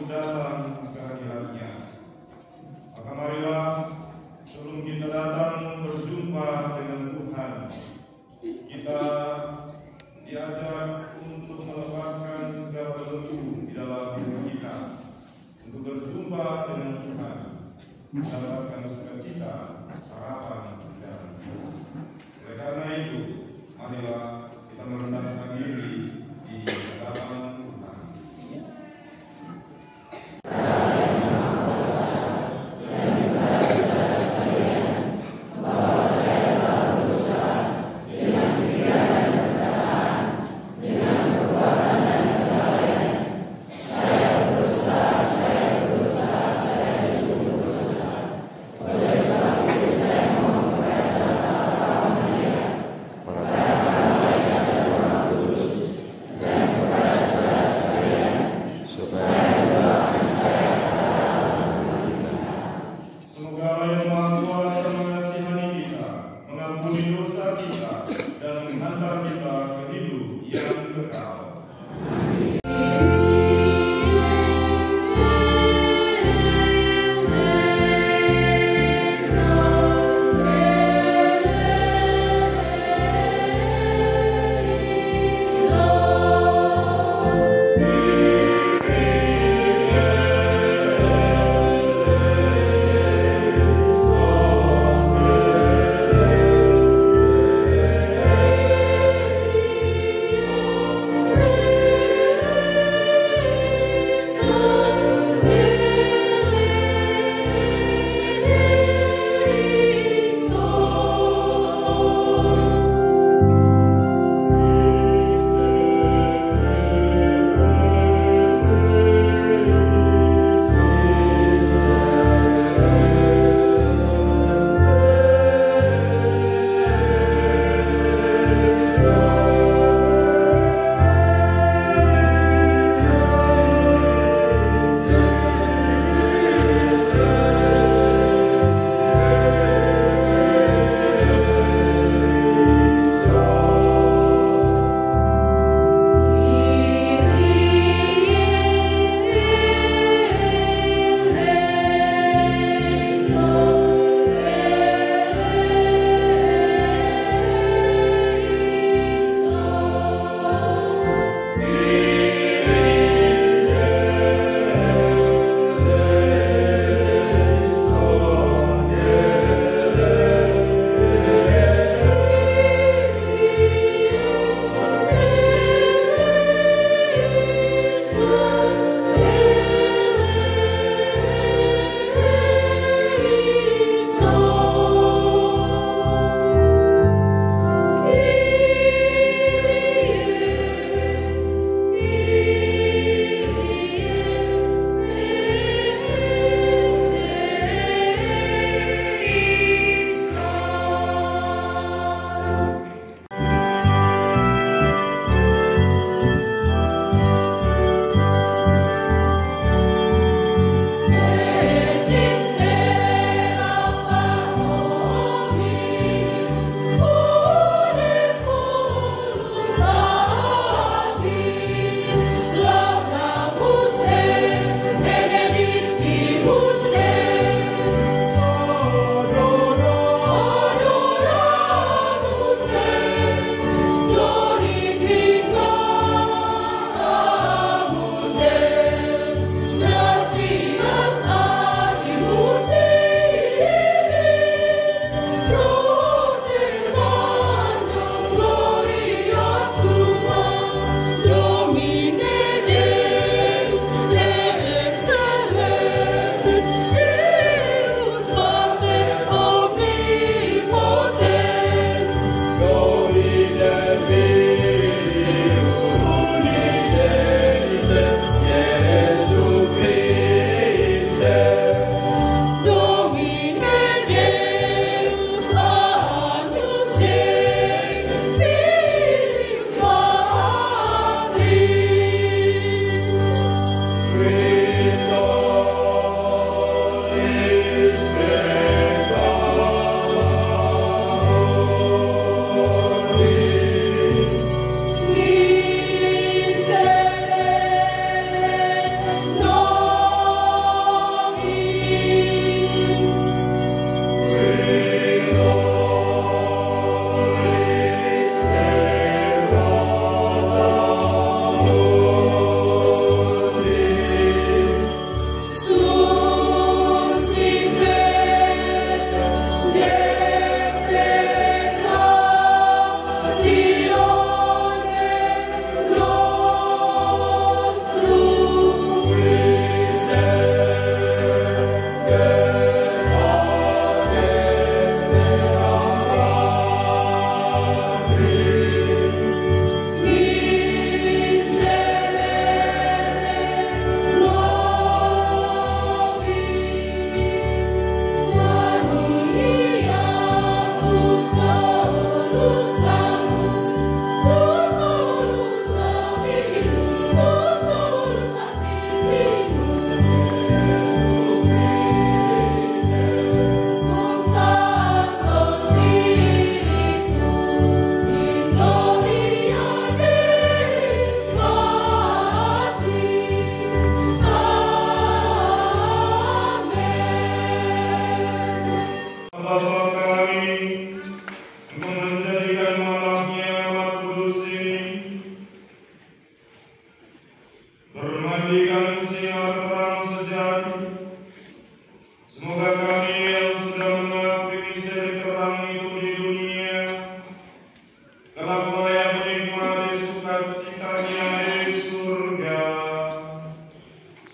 datang ke hadiratnya. Maka marilah sebelum kita datang berjumpa dengan Tuhan, kita diajak untuk melepaskan segala belenggu di dalam diri kita untuk berjumpa dengan Tuhan, mendapatkan sukacita, harapan dan oleh karena itu, marilah kita merendahkan diri di hadapan Tuhan. Para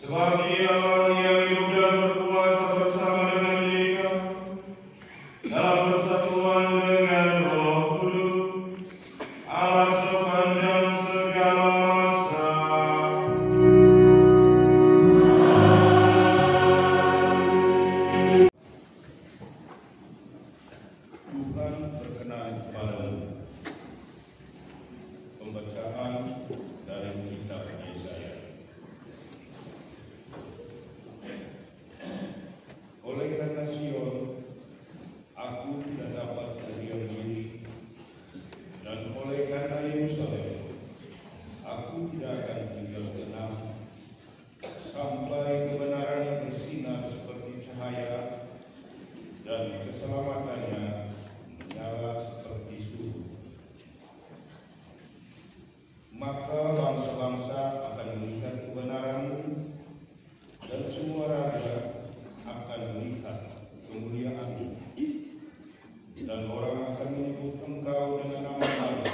Sebab Dialah yang hidup dan berkuasa bersama dengan Dia dalam persatuan dengan Roh Kudus, Allah sepanjang segala masa. Tuhan berkenan kepadamu. Pembacaan dari kitab Yesaya. Oleh karena Sion, aku tidak dapat berdiam diri, dan oleh karena Yerusalem, aku tidak akan tinggal tenang, sampai kebenarannya bersinar seperti cahaya, dan keselamatannya menyala seperti suhu. Maka bangsa-bangsa akan melihat kebenaranmu, dan semua raja akan melihat kemuliaanmu, dan orang akan menyebut engkau dengan nama baru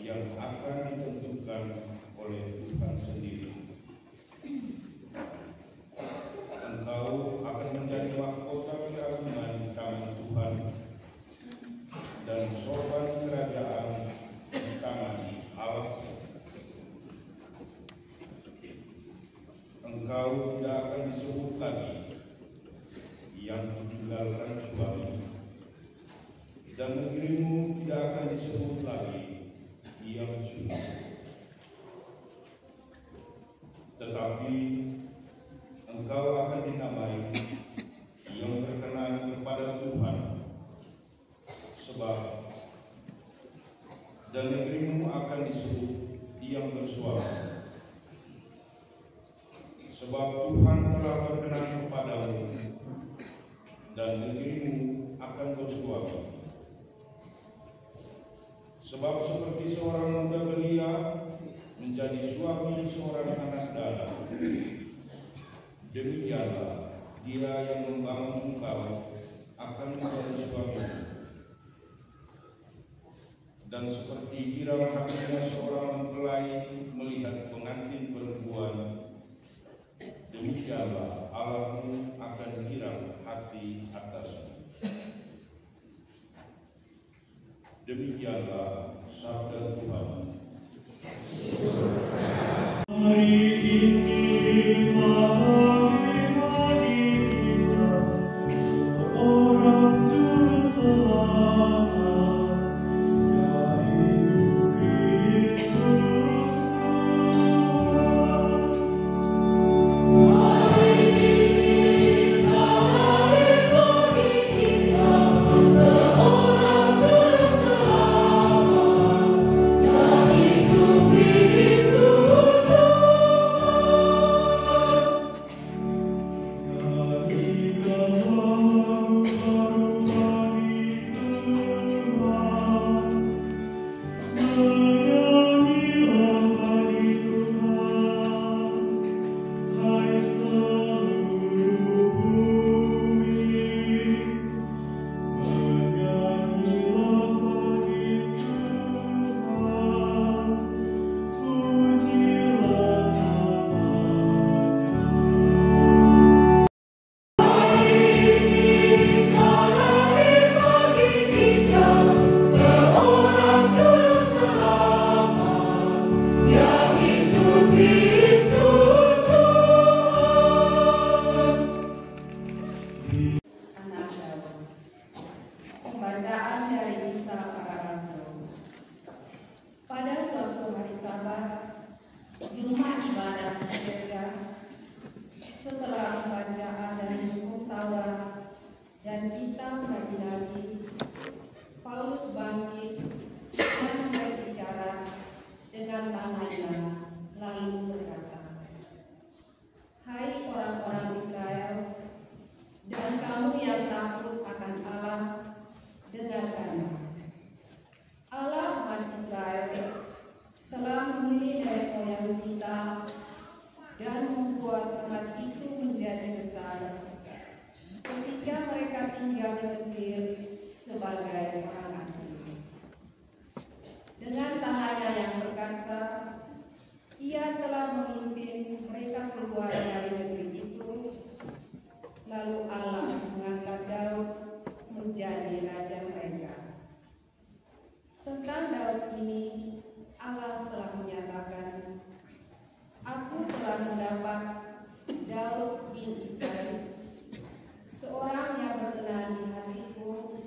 yang akan ditentukan oleh Tuhan sendiri. Engkau akan menjadi mahkota keagungan di tangan Tuhan, dan sorban kerajaan di tangan Allah. Engkau tidak akan disebut lagi yang ditinggalkan suami, dan negerimu tidak akan disebut lagi yang sunyi, tetapi engkau akan dinamai yang berkenan kepada Tuhan, sebab dan negerimu akan disebut yang bersuami. Sebab Tuhan telah berkenan kepadamu, dan negerimu akan bersuami. Sebab seperti seorang muda belia menjadi suami seorang anak dalam, demikianlah dia yang membangun engkau akan menjadi suami. Dan seperti girang hatinya seorang mempelai melihat pengantin perempuan, demikianlah Allahmu akan girang hati atasmu. Demikianlah sabda Tuhan. Hari ini hari kita orang Tuhan selamat. Pembacaan dari Kisah Para Rasul. Pada suatu hari Sabat di rumah ibadat gereja, setelah bacaan dari buku Taurat dan kitab Nabi-Nabi, Paulus bangkit dan memberi isyarat dengan tangannya, lalu berkata, "Hai orang-orang Israel, dan kamu yang takut akan Allah, dengarkanlah. Allah umat Israel telah memilih dari moyang kita dan membuat umat itu menjadi besar ketika mereka tinggal di Mesir sebagai orang asing. Dengan tangannya yang perkasa, Ia telah memimpin mereka Daud bin Isai, seorang yang berkenan di hatiku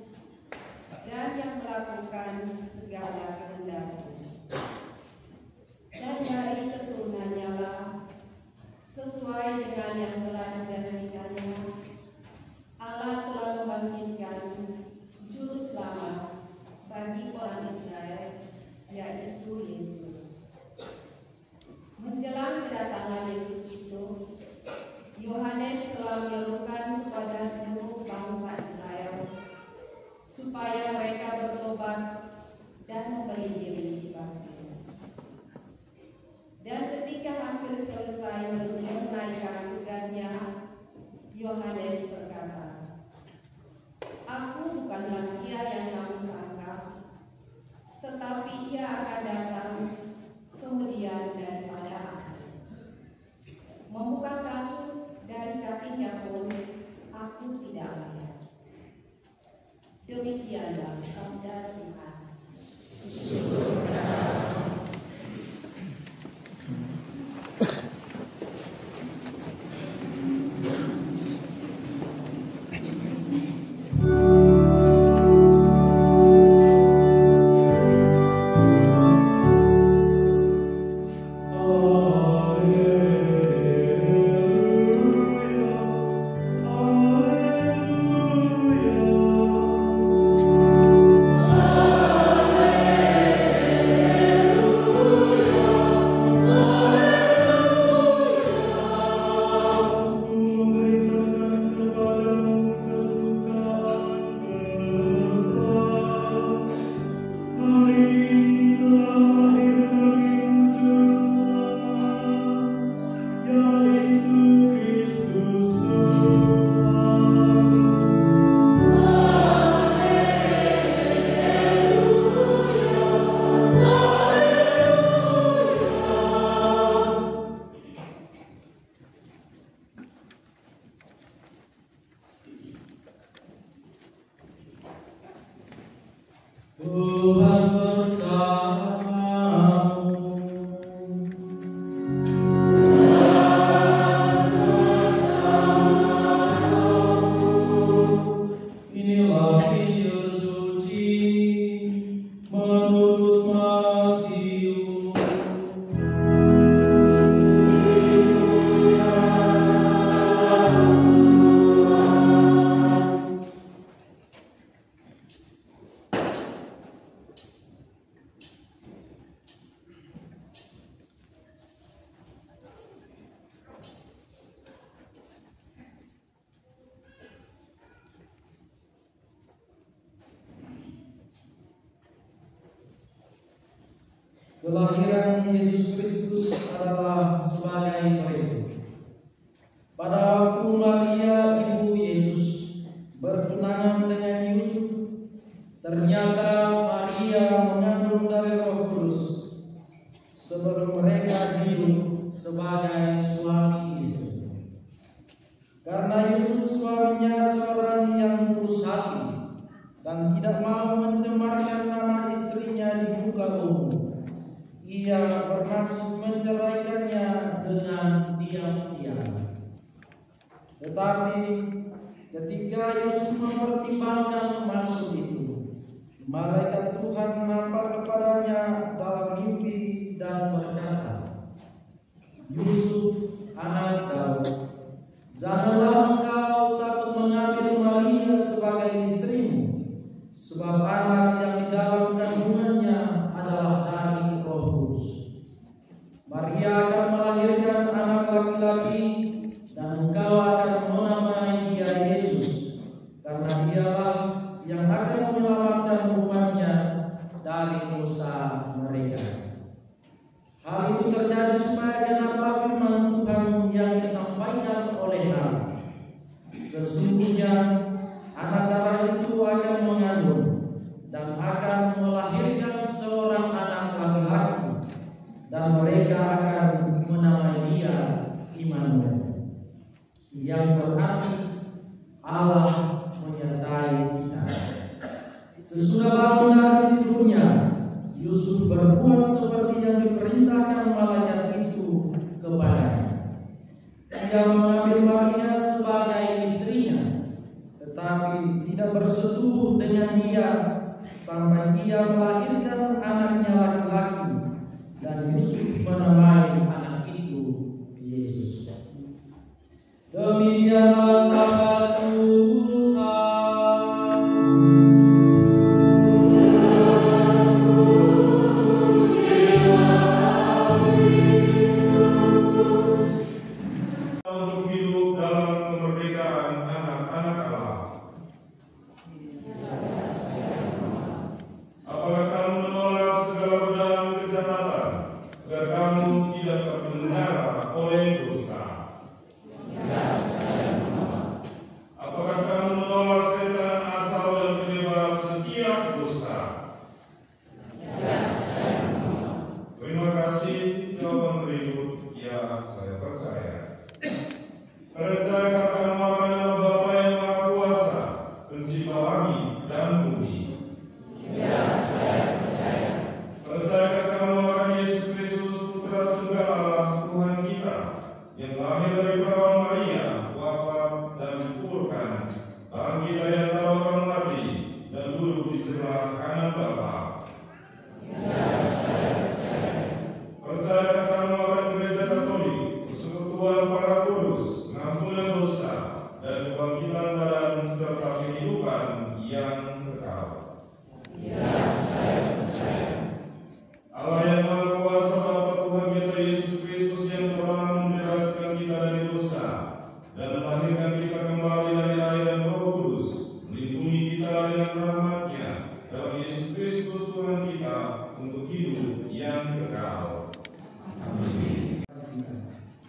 dan yang melakukan segala kehendakku. Dan dari keturunannya lah, sesuai dengan yang telah dijanjikannya, Allah telah membangkitkan juru selamat bagi orang Israel, yaitu Yesus. Menjelang kedatangan Yesus itu, Yohanes telah menyerukan kepada seluruh bangsa Israel supaya mereka bertobat dan memberi diri dibaptis. Dan ketika hampir selesai menunaikan tugasnya, Yohanes berkata, "Aku bukanlah Dia yang kamu sangka, tetapi Ia akan datang kemudian daripada aku. Membuka kasut dari kakinya pun aku tidak lihat." Demikianlah sabda Tuhan. Tuhan bersamamu. Inilah Injil suci menurut Matius. Kelahiran Yesus Kristus adalah sebagai berikut. Pada waktu Maria ibu Yesus bertunangan dengan Yusuf, ternyata Maria mengandung dari Roh Kudus sebelum mereka hidup sebagai suami istri. Karena Yusuf suaminya seorang yang tulus hati dan tidak mau mencemarkan nama istrinya di muka umum, ia bermaksud menceraikannya dengan diam-diam. Tetapi ketika Yusuf mempertimbangkan maksud itu, malaikat Tuhan nampak kepadanya dalam mimpi dan berkata, "Yusuf, anak Daud, janganlah engkau takut mengambil Maria sebagai istrimu, sebab anak yang di dalam kandungannya adalah dari Roh Kudus. Maria akan melahirkan anak laki-laki, dan engkau akan menamai dia Yesus, karena dialah yang akan menyelamatkan umatnya dari dosa mereka." Hal itu terjadi supaya genaplah firman Tuhan yang disampaikan oleh Nabi, "Sesungguhnya anak darah itu akan mengandung dan akan melahirkan seorang anak laki-laki, dan mereka akan menamai dia Immanuel," yang berarti Allah menyertai kita. Sesudah bangun dari tidurnya, Yusuf berbuat seperti yang diperintahkan malaikat itu kepadanya. ia mengambil Maria sebagai istrinya, tetapi tidak bersetubuh dengan dia sampai ia melahirkan anaknya laki-laki, dan Yusuf menamai anak itu Yesus. Demikianlah sabda Tuhan. Untuk hidup dalam kemerdekaan anak-anak Allah. Apakah kamu menolak segala godaan kejahatan agar kamu tidak terpenjara oleh dosa? Apakah kamu menolak setan asal dan penyebab setiap dosa? Terima kasih. Jawaban berikut, ya saya percaya. Percaya kamu akan Bapa yang Maha Kuasa, Pencipta langit dan bumi. Percaya kamu akan Yesus Kristus, Putra Tunggal Allah Tuhan kita, yang lahir dari perawan Maria, wafat dan dikuburkan, bangkit dari antara orang mati, dan duduk di sebelah kanan Bapa. Percaya kamu akan Gereja Katolik, persekutuan para kudus, pengampunan dosa, dan kebangkitan badan serta kehidupan yang kekal. Allah yang Maha Kuasa, Bapa Tuhan kita Yesus Kristus yang telah membebaskan kita dari dosa dan melahirkan kita kembali dari air dan Roh Kudus, melindungi kita dengan rahmat-Nya dalam Yesus Kristus Tuhan kita untuk hidup yang kekal. Amin.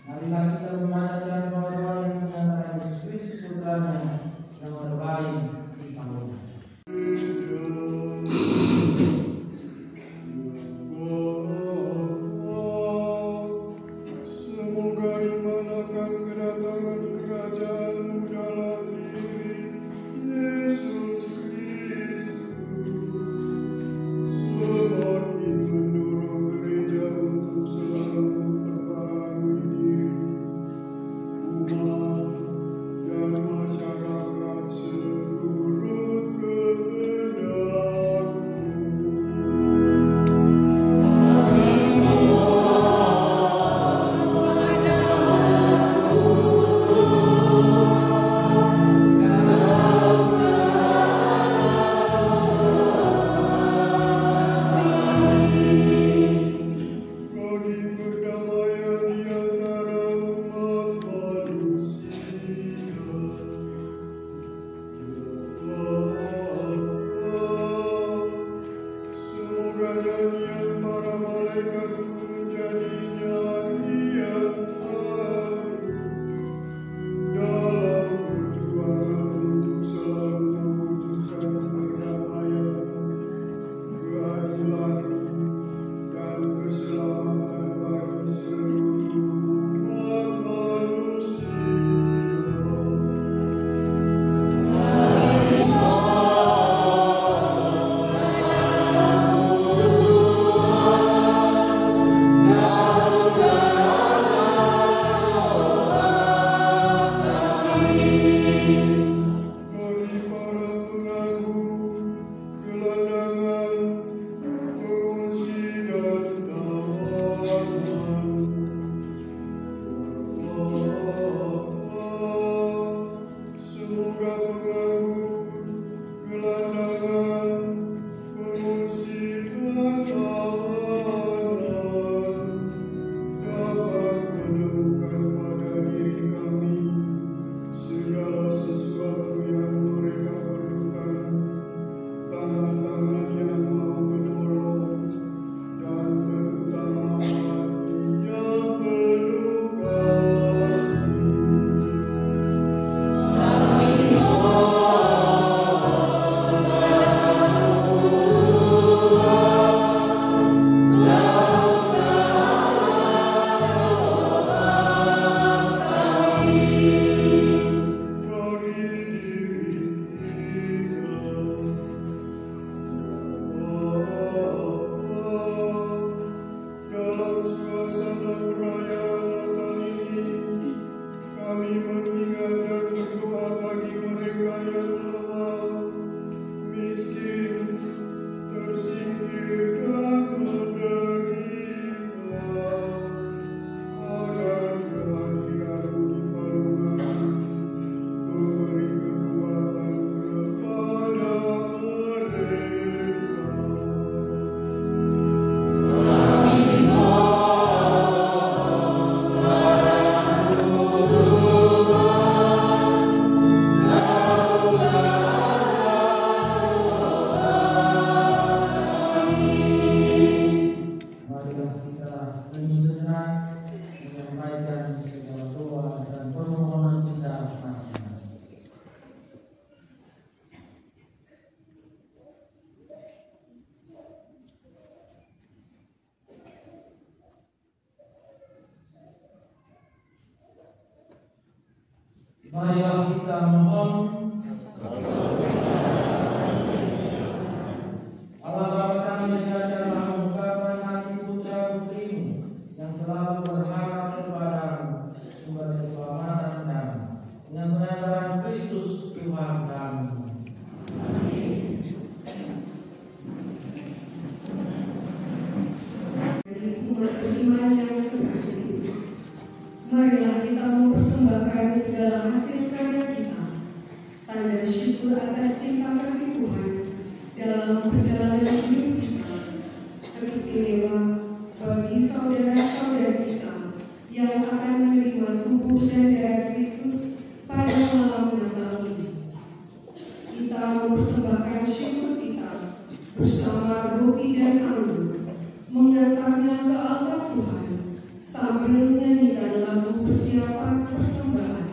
Marilah kita memanjatkan doa yang menyatakan Yesus Kristus Putranya yang terbaik di tahun. Semoga iman akan kedatangan kerajaan-Mu dalam diri Yesus Kristus semakin mendorong gereja untuk selalu memperbarui diri, umat dan masyarakat seturut kehendak-Mu. Marilah kita mohon. Allah Bapa kami menjadikan ungkapan hati putra putrimu yang selalu berharap kepadamu sumber keselamatan kami dengan pengantaran Kristus Tuhan kami. Umat beriman yang terkasih, marilah kita mempersembahkan segala hasil karya kita, tanda syukur atas cinta kasih Tuhan dalam perjalanan hidup kita, teristimewa bagi saudara-saudara kita yang akan menerima tubuh dan darah Kristus pada malam Natal ini. Kita mempersembahkan syukur kita bersama roti dan anggur, mengantarnya ke altar Tuhan sambil menyanyikan lagu persiapan persembahan.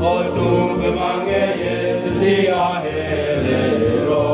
O tu che mangi sia helero.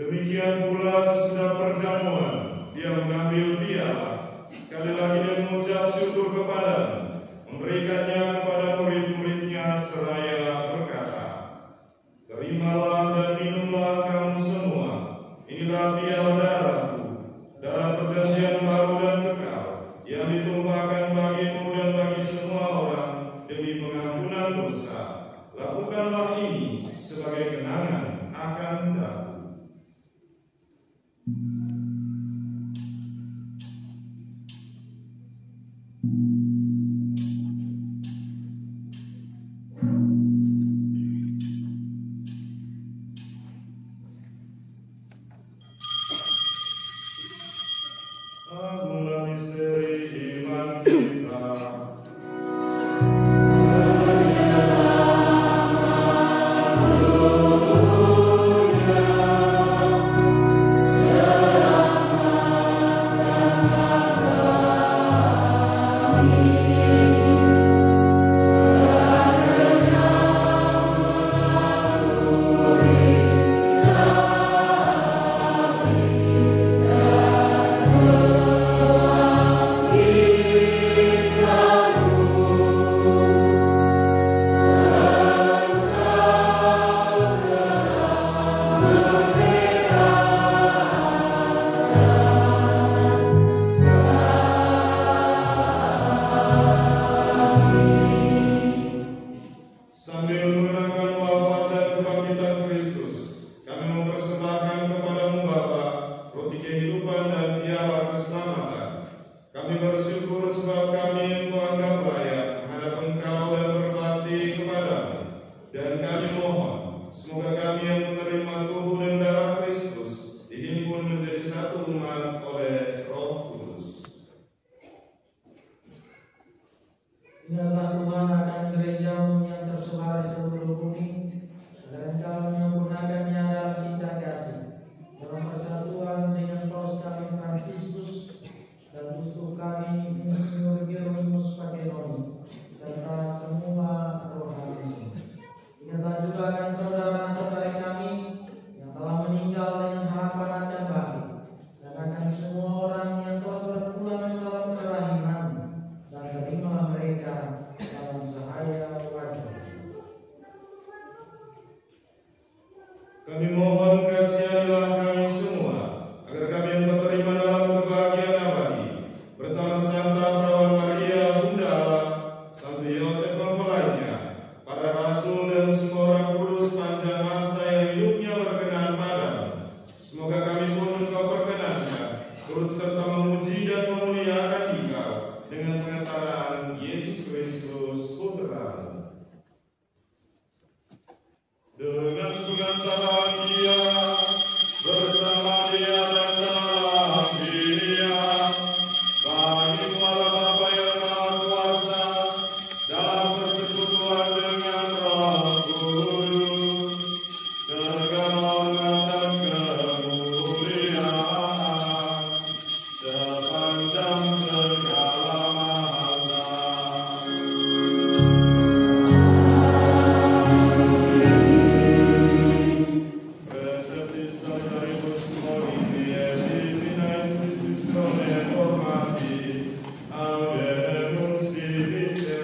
Demikian pula sesudah perjamuan, dia mengambil piala. Sekali lagi dia mengucap syukur kepada, memberikannya kepada murid-muridnya seraya berkata, "Terimalah dan minumlah kamu semua. Inilah piala darahku, darah perjanjian baru dan kekal, yang ditumpahkan bagimu dan bagi semua orang demi pengampunan dosa. Lakukanlah ini sebagai kenangan akan aku. Agunglah misteri iman kita. Sambil mengenangkan wafat dan kebangkitan Kristus, kami mempersembahkan kepadamu Bapa roti kehidupan dan piala keselamatan. Kami bersyukur sebab kami Engkau anggap layak menghadap Engkau dan berbakti kepadamu. Dan kami mohon, semoga kami yang menerima tubuh dan darah Kristus dihimpun menjadi satu umat oleh Roh Kudus. Ingatlah Tuhan akan gereja-Mu yang tersebar di seluruh bumi, agar Engkau menyempurnakannya dalam cinta kasih, dalam persatuan dengan Paus kami Fransiskus dan uskup kami Insinyur Hieronymus Pakenoni, serta semua rohani. Ingatlah juga akan saudara-saudara kami yang telah meninggal dengan harapan akan bangkit, dan akan semua orang yang telah berpulang dalam kerahiman, dan terimalah mereka dalam cahaya wajah. Kami mohon kasihanilah kami semua, agar kami yang terima dalam kebahagiaan abadi, bersama Santa Perawan Maria, Bunda Allah, Santo Yosef mempelainya, para rasul dan semua orang kudus panjang masa yang hidupnya berkenan padamu. Semoga kami pun Engkau perkenankan, turut serta memuji dan memuliakan Engkau dengan pengenalan Yesus Kristus Putra-Mu. Dengan pengantaran Dia, bersama Dia dan dalam Dia, kami malam Bapa yang Maha Kuasa, dalam persekutuan dengan Roh Kudus, segala hormat dan kemuliaan sepanjang segala masa. Preceptis Sanctaribus Moviti et Divina Institutione Formati, Audemus Divite.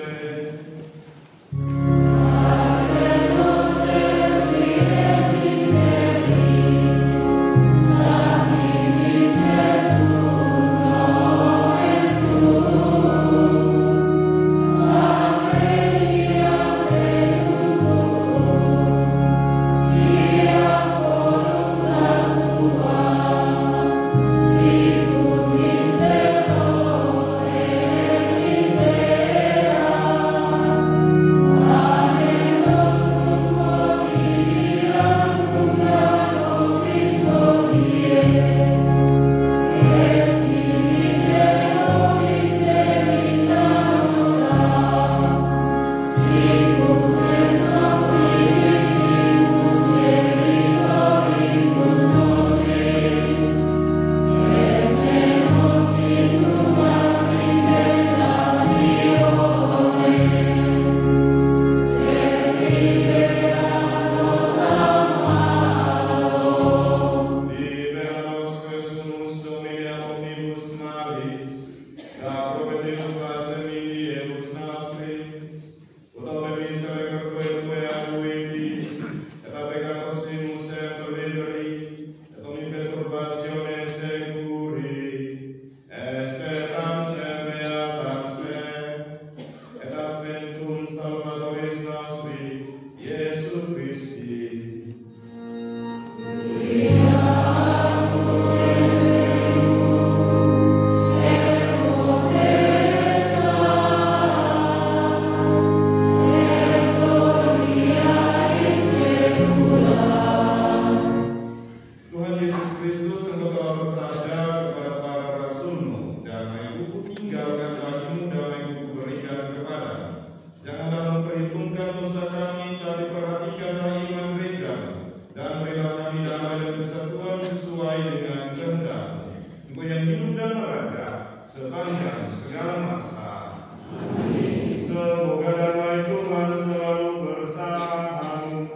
Salva Salvatoris nostri, Iesus Christi. Tuhan Yesus Kristus, Engkau telah bersabda kepada para rasul-Mu, damai-Ku tinggalkan bagimu, damai-Ku berikan kepadamu. Janganlah memperhitungkan dosa kami, tapi perhatikanlah iman gereja-Mu, dan berilah kami damai dan kesatuan sesuai dengan kehendak-Mu. Engkau yang hidup dan meraja sepanjang segala masa. Amin. Semoga damai Tuhan selalu bersamamu.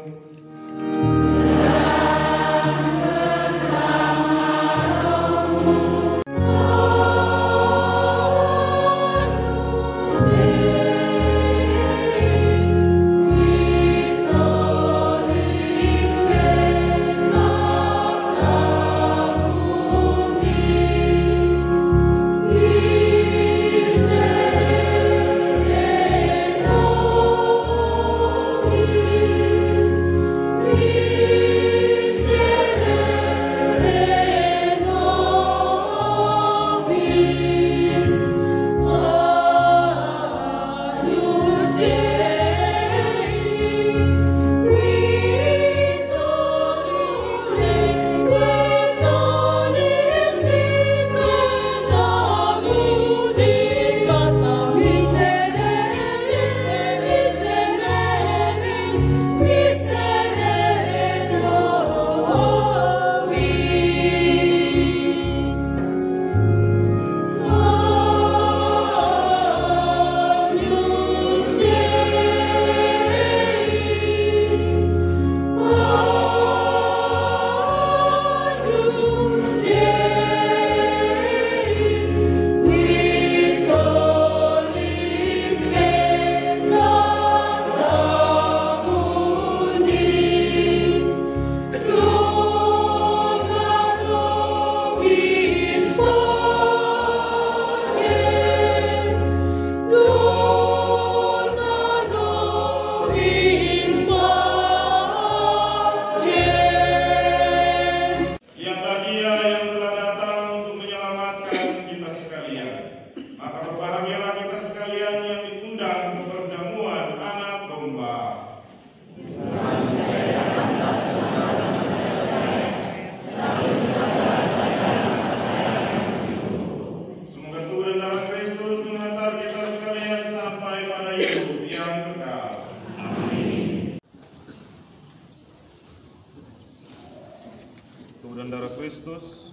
Tubuh dan darah Kristus.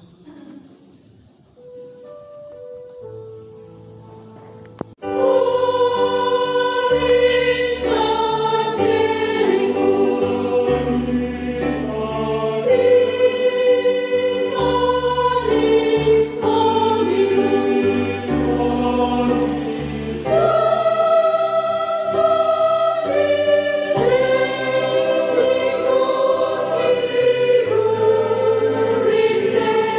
Stay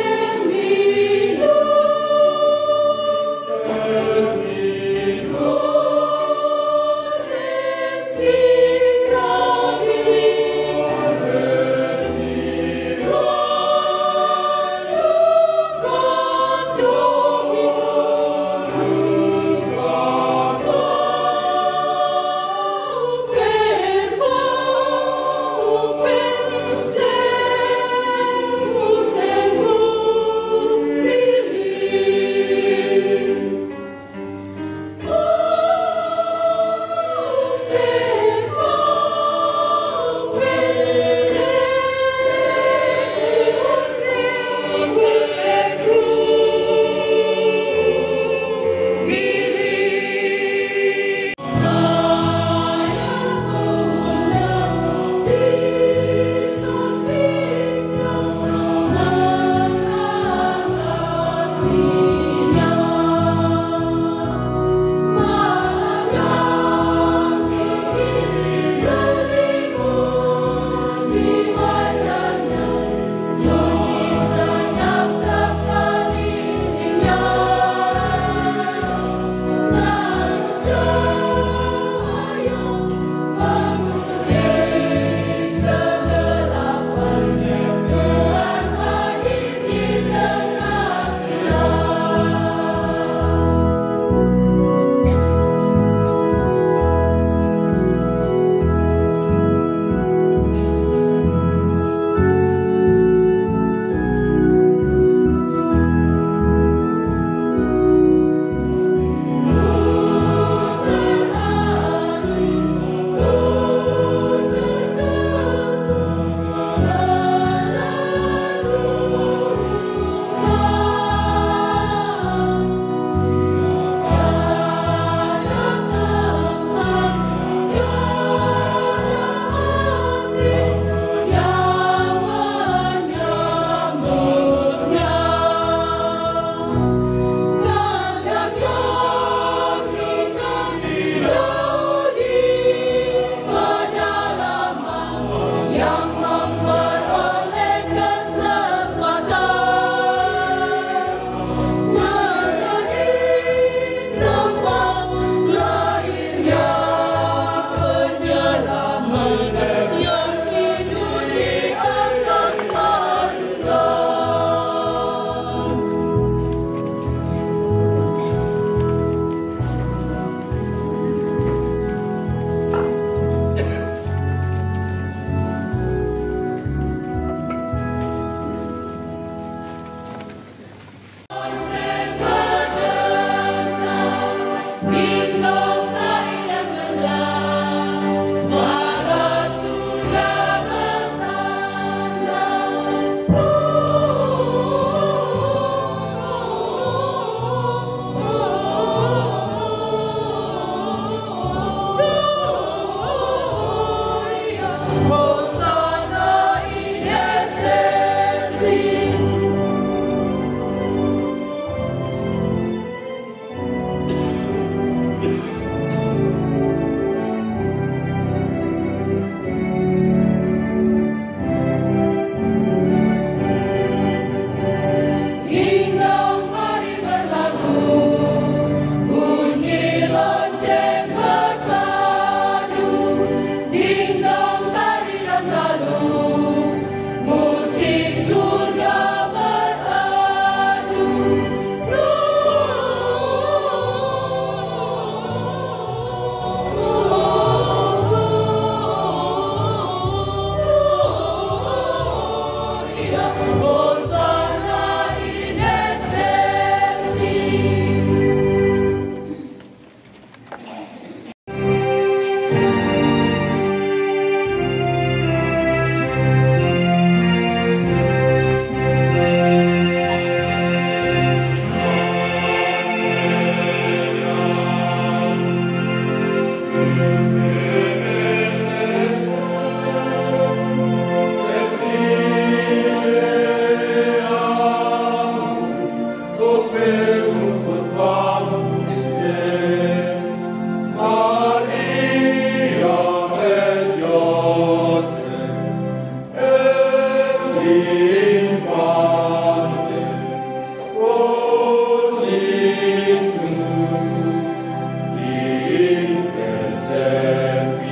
Intercede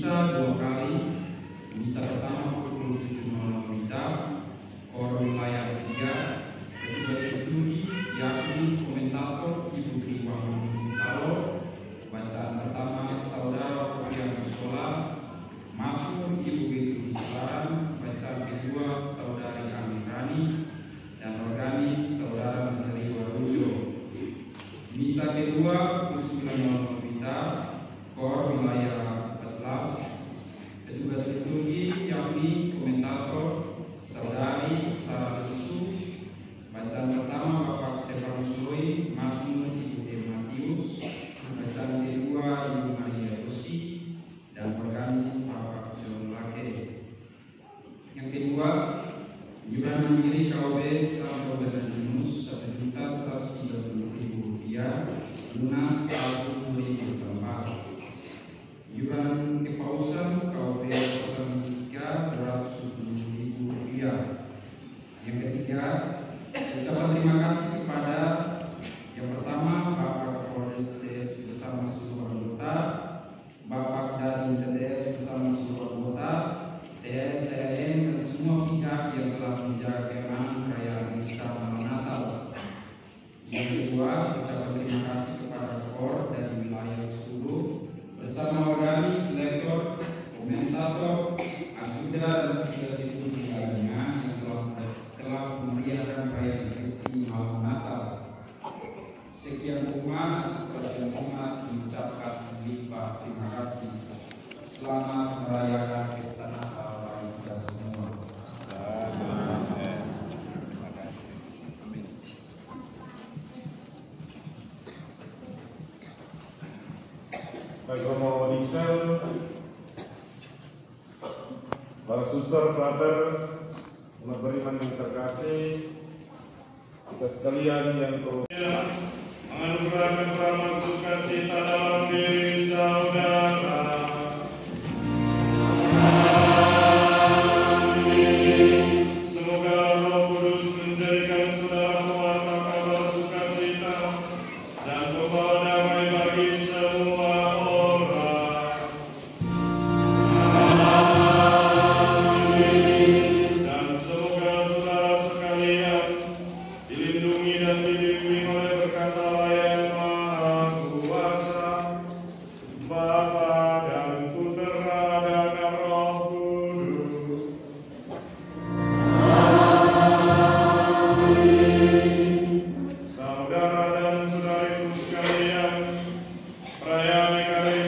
Misa 2 kali. Misa pertama pukul 7.00 WITA, KOR wilayah 3, petugas liturgi yakni komentator Ibu Tri Wahyuni Sitalo, bacaan pertama Saudara Kopian Musola, Mazmur Ibu Betu Isbaran, bacaan kedua Saudari Amin Rani, dan organis Saudara Miseri Warujo. Misa kedua pukul 9.00 WITA, KOR wilayah 14, petugas liturgi yakni komentator Saudari Sarah Lisu, bacaan pertama Bapak Stefanus Loi, Mazmur Ibu Matius, bacaan kedua Ibu Maria Rosi, dan organis Bapak John Lake. Yang kedua, iuran mandiri KOB Santo Bernardinus Rp1.130.000, lunas tahun 2004. Iuran kepausan KOB Pausan Mustika Rp270.000. Yang ketiga, ucapan terima kasih kepada yang pertama Bapak Kapolres TS bersama seluruh anggota, Bapak dari TTS bersama seluruh anggota, TS, TNM, dan semua pihak yang telah menjaga keamanan perayaan Misa Malam Natal. Yang kedua, ucapan terima kasih kepada KOR dari wilayah 10 bersama organis, lektor, komentator, ajuda, dan petugas liturgi lainnya yang telah memeriahkan perayaan Kristi Malam Natal. Sekian umat, sebagian umat mengucapkan limpah terima kasih. Selamat merayakan Pesta Natal bagi kita semua. Terima kasih. Amin. Baik, Romo Dixel, para suster, frater, umat beriman yang terkasih, kita sekalian yang menganugerahkan rahmat sukacita dalam diri saudara. Semoga Roh Kudus menjadikan saudara pewarta kabar sukacita dan membawa damai bagi semua orang. Dan semoga saudara sekalian dilindungi dan dibimbing oleh berkat Allah yang Maha Kuasa, Bapa dan Putera dan Roh Kudus. Saudara dan saudariku sekalian, perayaan Ekaristi